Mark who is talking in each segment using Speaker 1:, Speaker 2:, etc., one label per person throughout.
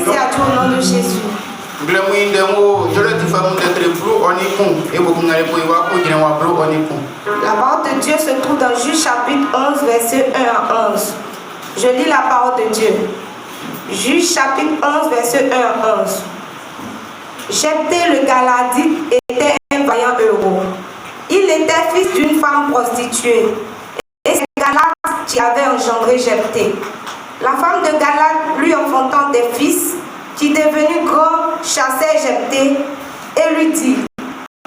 Speaker 1: Merci à Dieu au nom de Jésus. La parole de Dieu se trouve dans Juge chapitre 11, verset 1 à 11. Je lis la parole de Dieu. Juge chapitre 11, verset 1 à 11. Jephthé le Galadite était un vaillant héros. Il était fils d'une femme prostituée. Et c'est Galad qui avait engendré Jephthé. La femme de Galad lui enfantant des fils, qui devenu grand chassait Jephthé et lui dit: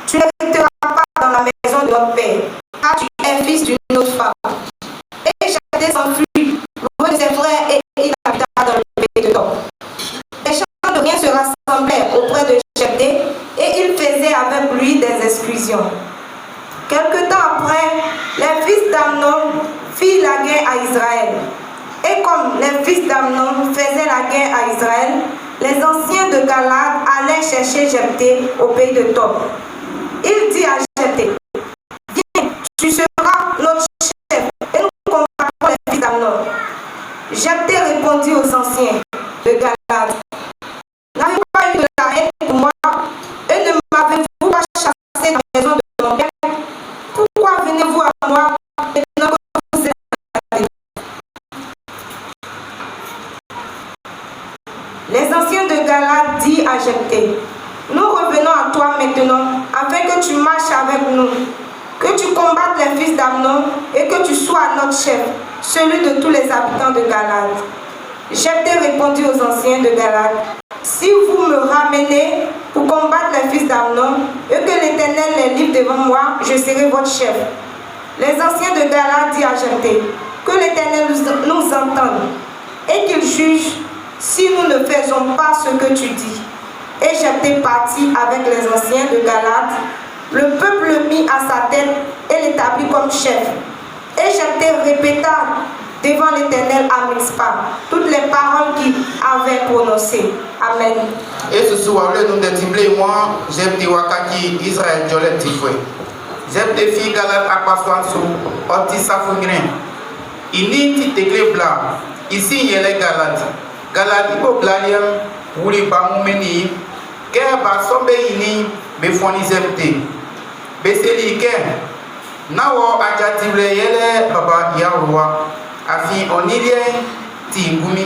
Speaker 1: Tu n'hériteras pas dans la maison de notre père, car tu es fils d'une autre femme. Et Jephthé s'enfuit loin de ses frères et il habita dans le pays de Tob. Les gens de rien se rassemblaient auprès de Jephthé et ils faisaient avec lui des exclusions. Quelque temps après, les fils d'Amnon firent la guerre à Israël. Et comme les fils d'Amnon faisaient la guerre à Israël, les anciens de Galad allaient chercher Jephthé au pays de Tob. Il dit à Jephthé: Viens, tu seras notre chef et nous combattrons les fils d'Amnon. Jephthé répondit aux anciens de Galad: N'avez-vous pas eu de la haine pour moi et ne m'avez-vous pas chassé de la maison de mon père? Pourquoi venez-vous à moi maintenant que vous êtes allés? Les anciens de Galad dirent à Jephthé: Nous revenons à toi maintenant, afin que tu marches avec nous, que tu combattes les fils d'Amnon et que tu sois notre chef, celui de tous les habitants de Galad. Jephthé répondit aux anciens de Galad: Si vous me ramenez pour combattre les fils d'Amnon et que l'Éternel les livre devant moi, je serai votre chef. Les anciens de Galad dirent à Jephthé: Que l'Éternel nous entende et qu'il juge si nous ne faisons pas ce que tu dis. Et Jephthé partit avec les anciens de Galad. Le peuple le mit à sa tête et l'établit comme chef. Et Jephthé répéta devant l'Éternel à Mizpa toutes les paroles qu'il avait prononcées. Amen.
Speaker 2: Et ce soir, nous détimblons moi, Jephthé wakaki Israël Jolet Tifoué. Jephthé fi Galad akpaswan sou oti safungren. Ini ti tekle bla. Ici yele Galad. Galad ibo blaliam wuli bamumeni. Ke ba sombe ini befoni Jephthé. Beseli ke nawo ajatible yele baba yaruwa. Afi onilie ti ngumi.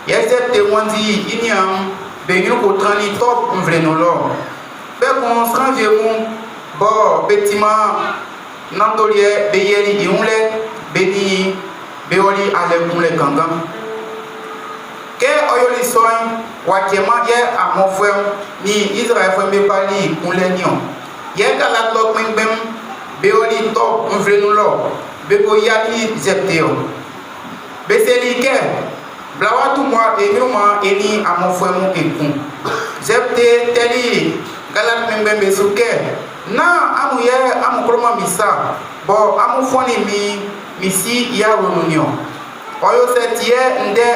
Speaker 2: Jephthé wandi iniam benyu kotrani top mvlenolo. Be kon stranje mon bo betima nandolie beyeli iunle beni beoli ale kumle kangam. Ke oyoli soin wakema ye amofem ni Israël femme pali kunle nion. Ye Galad lok mengbem beoli top mvlenulo beko yali Jephthé. Beseli ke blawatu moi enyuma eni amofem ekun. Jephthé teli Galad mengbem besuke na amuye amukroma misa bo amufoni misi ya ronunio. Oyo setie nde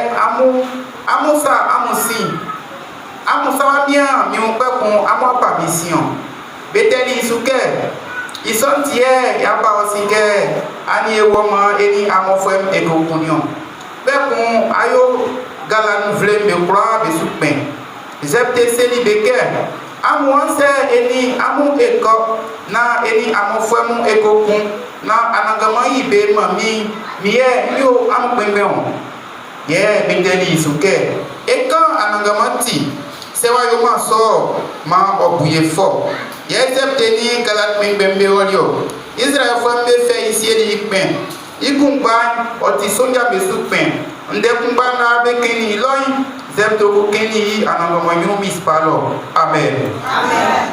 Speaker 2: amusa wabia miupekun amuapa mission. Beteli suke isontie yaba osike ani ewoma eni amofem ekokunion. Bekun ayo Galad vle mekura besukpen. Jephthé seli beke amuanse eni amu eko na eni amofem ekokun na anagama ibe mami miye yo amukpembeon. Ye beteli suke ekan anagamati sewa yo ma so ma obuye fo. Ye Jephthé ni Galad mengbembe olio. Israël fambe fe ici di ikpen. Ikumba oti sonja besukpen. Nde kumba na bekeni loy Jephthé ko keni anagama yo mispalo. Amen. Amen.